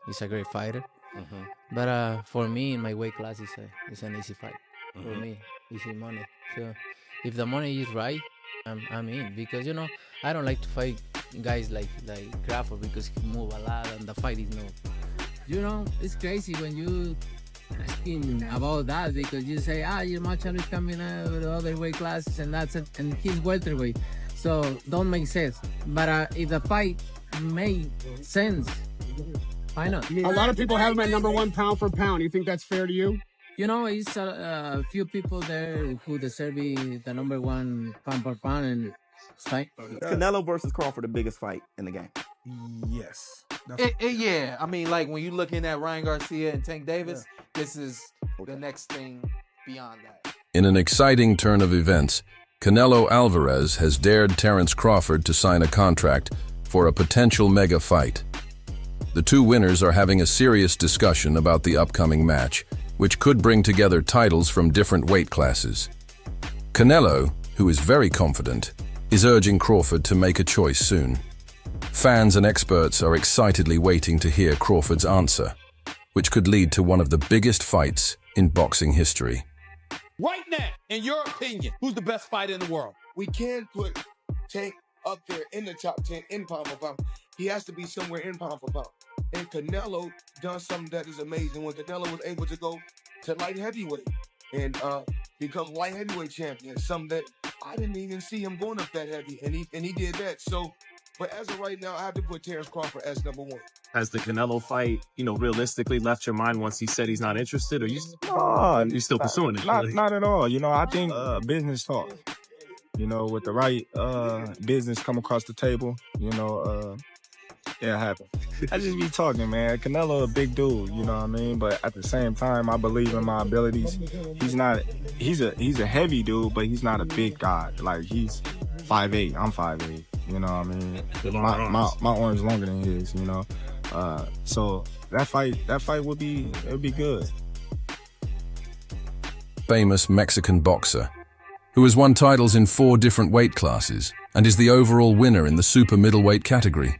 He's a great fighter. Mm-hmm. But for me, in my weight class, it's an easy fight. For Mm-hmm. me, easy money. So if the money is right, I'm in, because I don't like to fight guys like Crawford, because he move a lot and the fight is no. It's crazy when you asking about that, because you say, your matchup is coming out with the other weight classes, and that's it, and he's welterweight, so don't make sense. But if the fight made sense, why not? A lot of people have him at #1 pound for pound. You think that's fair to you? It's a few people there who deserve to be the #1 pound for pound, and it's fine. Canelo versus Crawford, the biggest fight in the game. Yes. Yeah, I mean, like when you're looking at Ryan Garcia and Tank Davis, this is the next thing beyond that. In an exciting turn of events, Canelo Alvarez has dared Terence Crawford to sign a contract for a potential mega fight. The two winners are having a serious discussion about the upcoming match, which could bring together titles from different weight classes. Canelo, who is very confident, is urging Crawford to make a choice soon. Fans and experts are excitedly waiting to hear Crawford's answer, which could lead to one of the biggest fights in boxing history. Right now, in your opinion, who's the best fighter in the world? We can put Tank up there in the top 10 in pound for pound. He has to be somewhere in pound for pound. And Canelo done something that is amazing when Canelo was able to go to light heavyweight and become light heavyweight champion. Something that I didn't even see him going up that heavy, and he did that. So, but as of right now, I have to put Terence Crawford as #1. Has the Canelo fight, realistically left your mind once he said he's not interested, or you still pursuing it? Not at all. I think business talk. With the right business come across the table, it happens. I just be talking, man. Canelo a big dude, you know what I mean? But at the same time, I believe in my abilities. He's a heavy dude, but he's not a big guy. Like, he's 5'8", I'm 5'8", you know what I mean? My arm's longer than his, so that fight would be good. Famous Mexican boxer, who has won titles in 4 different weight classes and is the overall winner in the super middleweight category.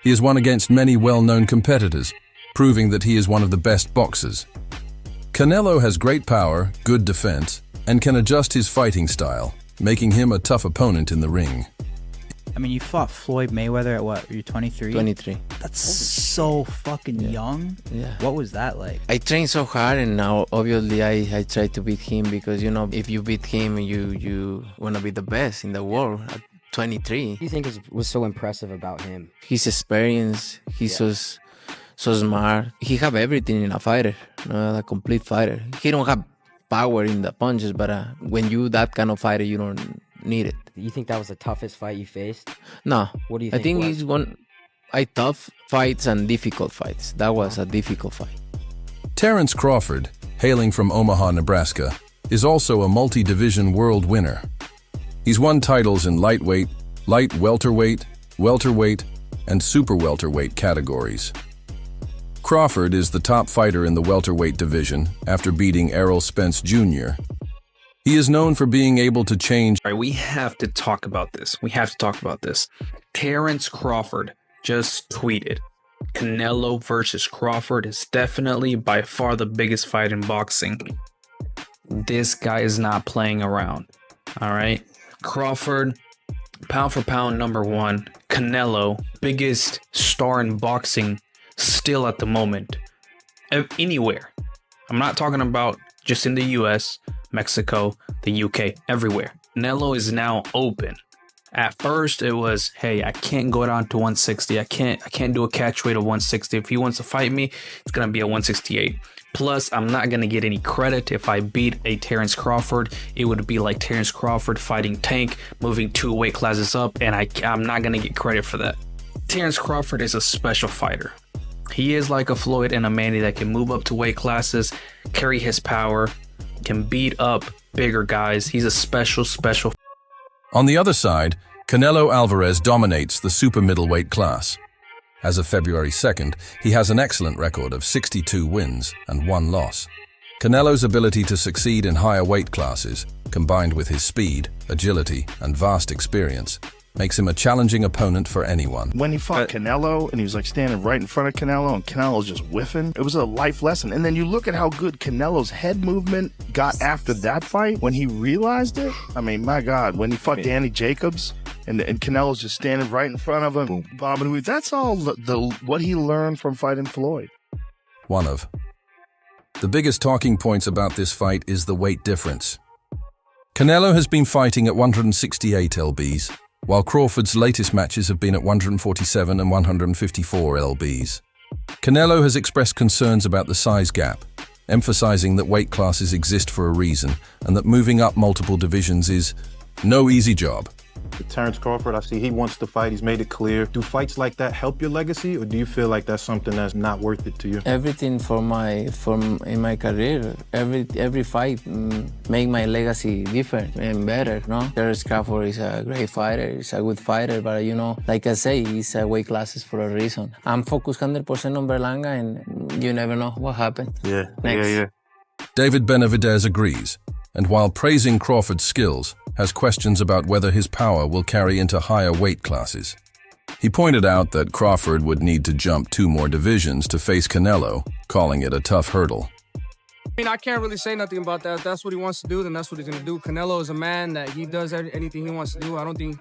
He has won against many well-known competitors, proving that he is one of the best boxers. Canelo has great power, good defense, and can adjust his fighting style, making him a tough opponent in the ring. I mean, you fought Floyd Mayweather at what? You're 23? 23. That's so fucking young. Yeah. What was that like? I trained so hard, and now obviously I try to beat him, because if you beat him, you want to be the best in the world at 23. What do you think was so impressive about him? His experience, he's so smart. He have everything in a fighter, a complete fighter. He don't have power in the punches, but when you that kind of fighter, you don't need it. You think that was the toughest fight you faced? No. What do you think? I think he's tough fights and difficult fights. That was a difficult fight. Terence Crawford, hailing from Omaha, Nebraska, is also a multi-division world winner. He's won titles in lightweight, light welterweight, welterweight, and super welterweight categories. Crawford is the top fighter in the welterweight division after beating Errol Spence Jr. He is known for being able to change. All right, we have to talk about this. Terence Crawford just tweeted, Canelo versus Crawford is definitely by far the biggest fight in boxing. This guy is not playing around. All right. Crawford, pound for pound #1. Canelo, biggest star in boxing still at the moment. Anywhere. I'm not talking about just in the US, Mexico, the UK, everywhere. Canelo is now open. At first it was, hey, I can't go down to 160. I can't do a catch weight of 160. If he wants to fight me, it's gonna be a 168. Plus, I'm not gonna get any credit if I beat a Terence Crawford. It would be like Terence Crawford fighting Tank, moving 2 weight classes up, and I'm not gonna get credit for that. Terence Crawford is a special fighter. He is like a Floyd and a Manny that can move up to weight classes, carry his power, can beat up bigger guys. He's a special. On the other side, Canelo Alvarez dominates the super middleweight class. As of February 2nd, he has an excellent record of 62 wins and 1 loss. Canelo's ability to succeed in higher weight classes, combined with his speed, agility, and vast experience, makes him a challenging opponent for anyone. When he fought Canelo and he was like standing right in front of Canelo and Canelo was just whiffing, it was a life lesson. And then you look at how good Canelo's head movement got after that fight when he realized it. I mean, my God, when he fought Danny Jacobs and Canelo's just standing right in front of him, bombing. That's all what he learned from fighting Floyd. One of the biggest talking points about this fight is the weight difference. Canelo has been fighting at 168 lbs, while Crawford's latest matches have been at 147 and 154 lbs. Canelo has expressed concerns about the size gap, emphasizing that weight classes exist for a reason and that moving up multiple divisions is no easy job. With Terence Crawford, I see he wants to fight. He's made it clear. Do fights like that help your legacy, or do you feel like that's something that's not worth it to you? Everything in my career, every fight make my legacy different and better. No, Terence Crawford is a great fighter. He's a good fighter, but you know, like I say, he's weight classes for a reason. I'm focused 100% on Berlanga, and you never know what happened. Yeah. David Benavidez agrees, and while praising Crawford's skills, has questions about whether his power will carry into higher weight classes. He pointed out that Crawford would need to jump 2 more divisions to face Canelo, calling it a tough hurdle. I mean, I can't really say nothing about that. If that's what he wants to do, then that's what he's going to do. Canelo is a man that he does anything he wants to do. I don't think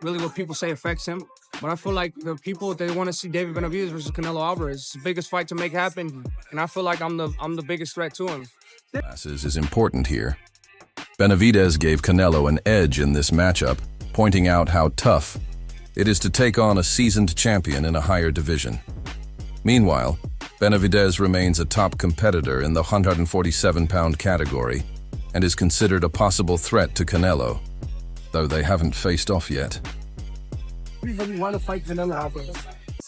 really what people say affects him. But I feel like the people, they want to see David Benavidez versus Canelo Alvarez. It's the biggest fight to make happen, and I feel like I'm the biggest threat to him. Classes is important here. Benavidez gave Canelo an edge in this matchup, pointing out how tough it is to take on a seasoned champion in a higher division. Meanwhile, Benavidez remains a top competitor in the 147-pound category and is considered a possible threat to Canelo, though they haven't faced off yet. Everybody want to fight Canelo Alvarez.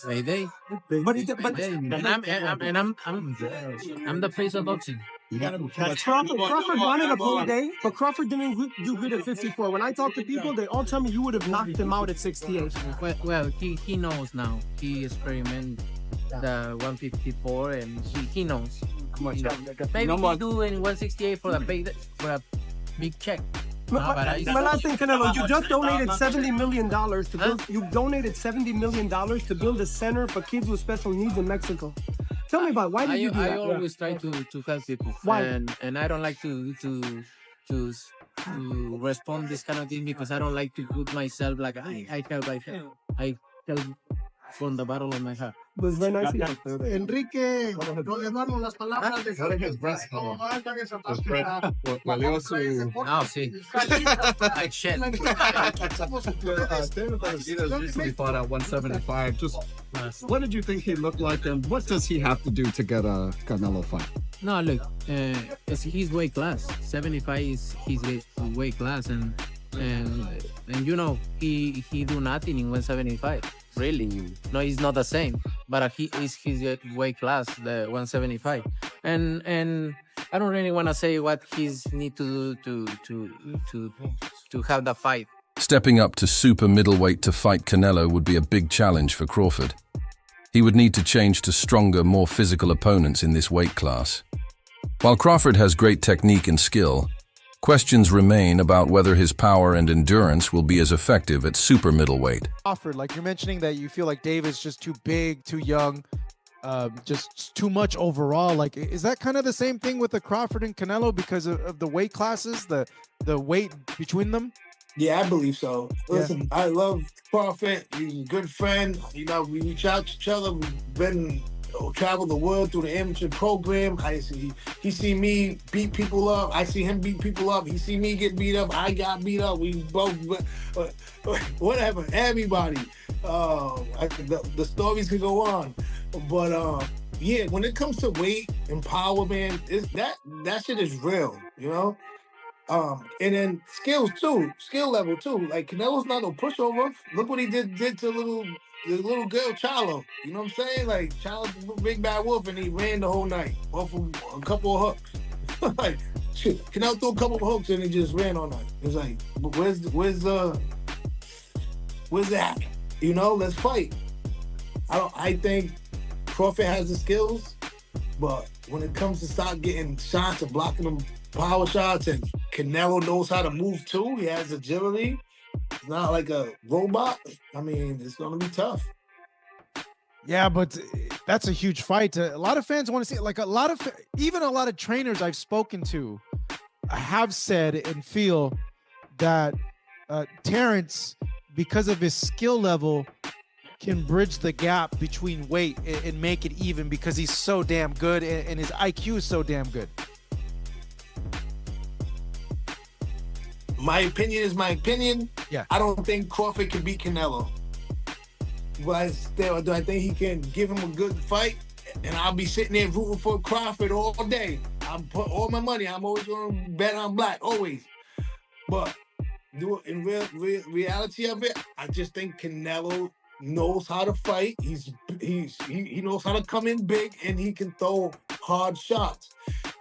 Mayday. I'm the face of boxing. Crawford wanted a full day, but Crawford didn't do good at 54. When I talk to people, they all tell me you would have knocked him out at 68. Well, he knows now. He experimented the 154, and he knows. Maybe he do in 168 for a big check. My last thing, Canelo, you just donated $70 million to build. You donated $70 million to build a center for kids with special needs in Mexico. Tell me about it. Why did you do that? I always try to help people. Why? And I don't like to respond this kind of thing because I don't like to put myself like I help. I help from the bottom of my heart. Was very nice. Enrique, no las palabras de No, sí. Like shit. David Benavidez recently fought at 175. Just what did you think he looked like, and what does he have to do to get a Canelo fight? No, look, it's his weight class. 75 is his weight class, and you know he do nothing in 175. Really? No, he's not the same. But he is his weight class, the 175. And I don't really want to say what he's need to do to have the fight. Stepping up to super middleweight to fight Canelo would be a big challenge for Crawford. He would need to change to stronger, more physical opponents in this weight class. While Crawford has great technique and skill, questions remain about whether his power and endurance will be as effective at super middleweight. Crawford, like you're mentioning that you feel like David's just too big, too young, just too much overall. Like, is that kind of the same thing with the Crawford and Canelo because of the weight classes, the weight between them? Yeah, I believe so. Listen, I love Crawford. He's a good friend. You know, we reach out to each other. We've been travel the world through the amateur program. He see me beat people up. I see him beat people up. He see me get beat up. I got beat up. We both, whatever. Everybody. The stories could go on, but yeah, when it comes to weight and power, man, that shit is real. You know. And then skills too, skill level too. Like Canelo's not no pushover. Look what he did to the little girl Charlo. You know what I'm saying? Like Charlo's a big bad wolf, and he ran the whole night off of a couple of hooks. Like shit, Canelo threw a couple of hooks and he just ran all night. It's like, but where's that? You know, let's fight. I think Crawford has the skills, but when it comes to start getting shots and blocking them power shots, and Canelo knows how to move too. He has agility. not like a robot, I mean, it's gonna be tough. Yeah, but that's a huge fight. A lot of fans want to see it. Like even a lot of trainers I've spoken to have said and feel that Terence, because of his skill level, can bridge the gap between weight and make it even because he's so damn good and his IQ is so damn good. My opinion is my opinion. Yeah. I don't think Crawford can beat Canelo. But still, do I think he can give him a good fight? And I'll be sitting there rooting for Crawford all day. I'm put all my money. I'm always going to bet on black, always. But in reality of it, I just think Canelo knows how to fight. He knows how to come in big, and he can throw hard shots.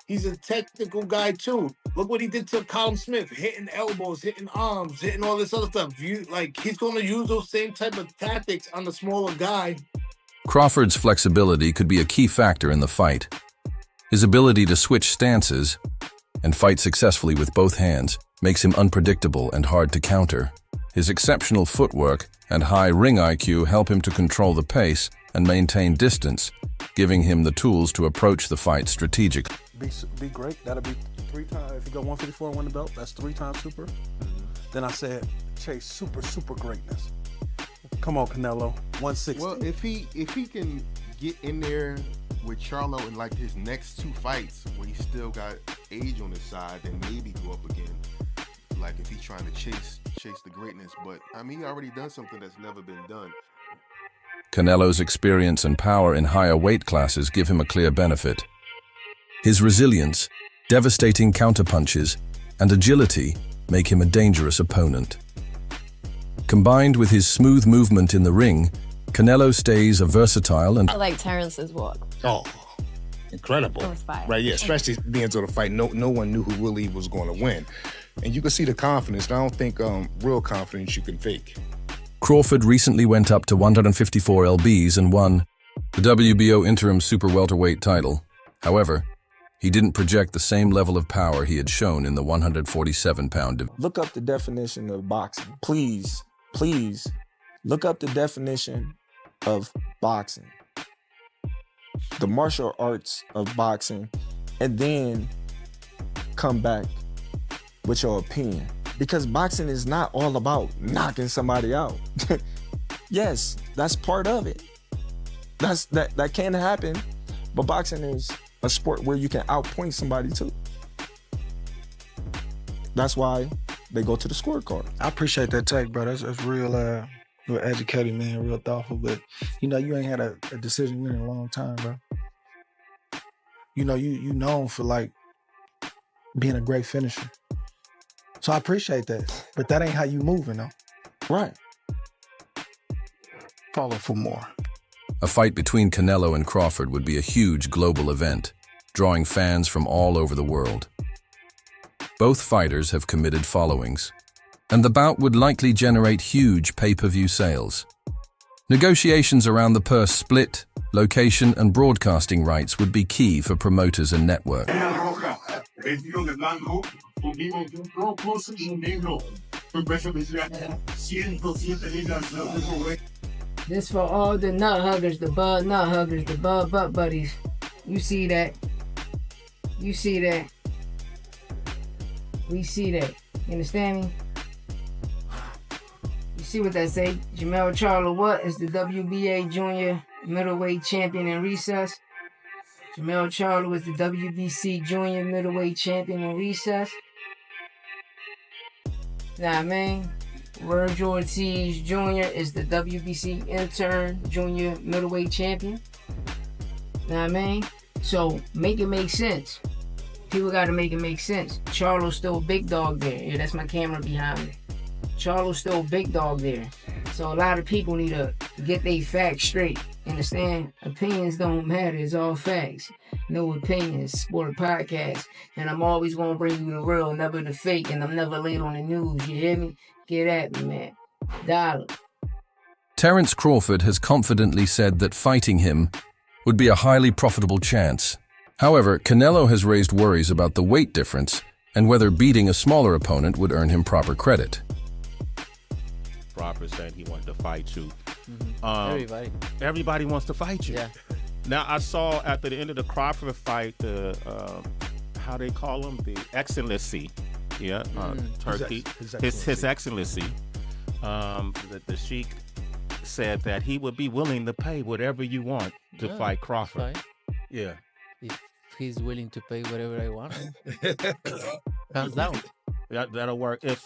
He's a technical guy too. Look what he did to Colin Smith, hitting elbows, hitting arms, hitting all this other stuff. He's going to use those same type of tactics on the smaller guy. Crawford's flexibility could be a key factor in the fight. His ability to switch stances and fight successfully with both hands makes him unpredictable and hard to counter. His exceptional footwork and high ring IQ help him to control the pace and maintain distance, giving him the tools to approach the fight strategically. Be great. That'll be 3 times. If you go 154 and win the belt, that's 3 times super. Then I said, chase super greatness. Come on, Canelo, 160. Well, if he can get in there with Charlo in like his next 2 fights, when he's still got age on his side, then maybe go up again. Like if he's trying to chase the greatness, but I mean, he already done something that's never been done. Canelo's experience and power in higher weight classes give him a clear benefit. His resilience, devastating counterpunches, and agility make him a dangerous opponent. Combined with his smooth movement in the ring, Canelo stays a versatile and... I like Terence's walk. Oh, incredible. It was fire. Right, yeah, especially the end of the fight. No one knew who really was going to win. And you can see the confidence. I don't think real confidence you can fake. Crawford recently went up to 154 lbs and won the WBO interim super welterweight title. However, he didn't project the same level of power he had shown in the 147-pound division. Look up the definition of boxing. Please, look up the definition of boxing. The martial arts of boxing, and then come back with your opinion. Because boxing is not all about knocking somebody out. Yes, that's part of it. That can happen, but boxing is a sport where you can outpoint somebody too. That's why they go to the scorecard. I appreciate that take, bro. That's real educated, man, real thoughtful. But you ain't had a decision win in a long time, bro. You known for like being a great finisher. So I appreciate that. But that ain't how you moving though. Right. Follow for more. A fight between Canelo and Crawford would be a huge global event, drawing fans from all over the world. Both fighters have committed followings, and the bout would likely generate huge pay-per-view sales. Negotiations around the purse split, location, and broadcasting rights would be key for promoters and networks. This for all the nut huggers, the bud nut huggers, the bud butt buddies. You see that? You see that? We see that. You understand me? You see what that say? Jamel Charlo what is the WBA junior middleweight champion in recess. Jamel Charlo is the WBC junior middleweight champion in recess. Nah, I mean, Virgil Ortiz Jr. is the WBC intern junior middleweight champion. Know what I mean? So make it make sense. People gotta make it make sense. Charlo's still a big dog there. Yeah, that's my camera behind me. Charlo's still a big dog there. So a lot of people need to get their facts straight. Understand? Opinions don't matter. It's all facts. No opinions. Sport podcast. And I'm always gonna bring you the real, never the fake. And I'm never late on the news. You hear me? Get at me, man. Dollar. Terence Crawford has confidently said that fighting him would be a highly profitable chance. However, Canelo has raised worries about the weight difference and whether beating a smaller opponent would earn him proper credit. Crawford saying he wanted to fight you. Everybody wants to fight you. Yeah. Now, I saw at the end of the Crawford fight, the how they call him, the Excellency, Turkey, his Excellency, the Sheik said that he would be willing to pay whatever you want to fight Crawford. Yeah. If he's willing to pay whatever I want, hands down. That'll work. If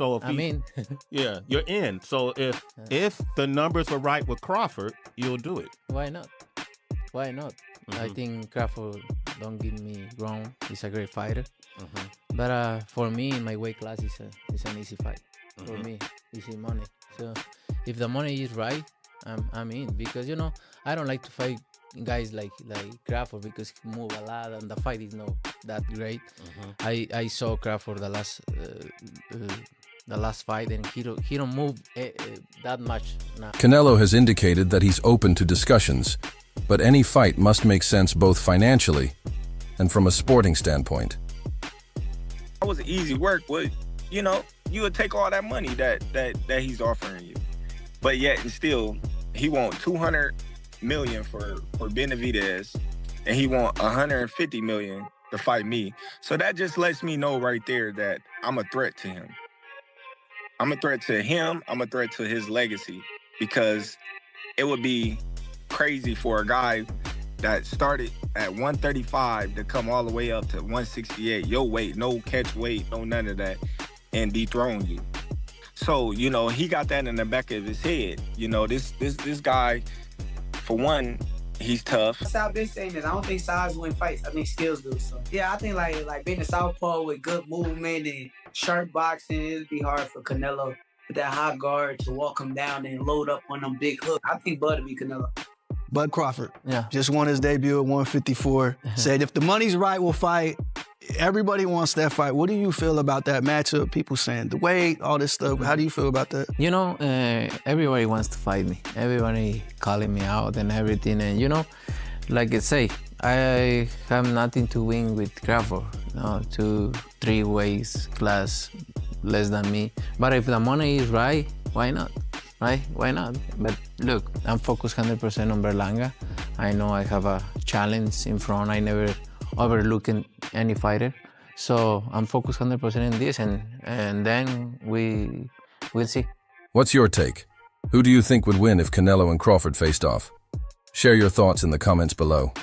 yeah, you're in. So if the numbers are right with Crawford, you'll do it. Why not? Why not? I think Crawford, don't get me wrong, he's a great fighter. But for me, in my weight class, it's an easy fight. For me, easy money. So if the money is right, I'm in. Because, I don't like to fight guys like Crawford because he move a lot and the fight is not that great. I saw Crawford the last fight and he don't move that much now. Canelo has indicated that he's open to discussions, but any fight must make sense both financially and from a sporting standpoint. That was easy work, but you would take all that money that he's offering you, but yet and still he want 200 million for Benavidez, and he want 150 million to fight me. So that just lets me know right there that I'm a threat to him. I'm a threat to him. I'm a threat to his legacy, because it would be crazy for a guy that started at 135 to come all the way up to 168, your weight, no catch weight, no none of that, and dethrone you. So, he got that in the back of his head. This guy, for one, he's tough. That's how I've been saying this. I don't think size win fights. I think skills do. So yeah, I think like being a southpaw with good movement and sharp boxing, it'd be hard for Canelo with that high guard to walk him down and load up on them big hooks. I think Bud would be Canelo. Bud Crawford. Yeah. Just won his debut at 154. Said if the money's right, we'll fight. Everybody wants that fight. What do you feel about that matchup? People saying the weight, all this stuff. How do you feel about that? Everybody wants to fight me. Everybody calling me out and everything. And, like I say, I have nothing to win with Crawford. 2-3 weights class less than me. But if the money is right, why not? Right? Why not? But look, I'm focused 100% on Berlanga. I know I have a challenge in front. I never overlook any fighter. So I'm focused 100% in this, and then we'll see. What's your take? Who do you think would win if Canelo and Crawford faced off? Share your thoughts in the comments below.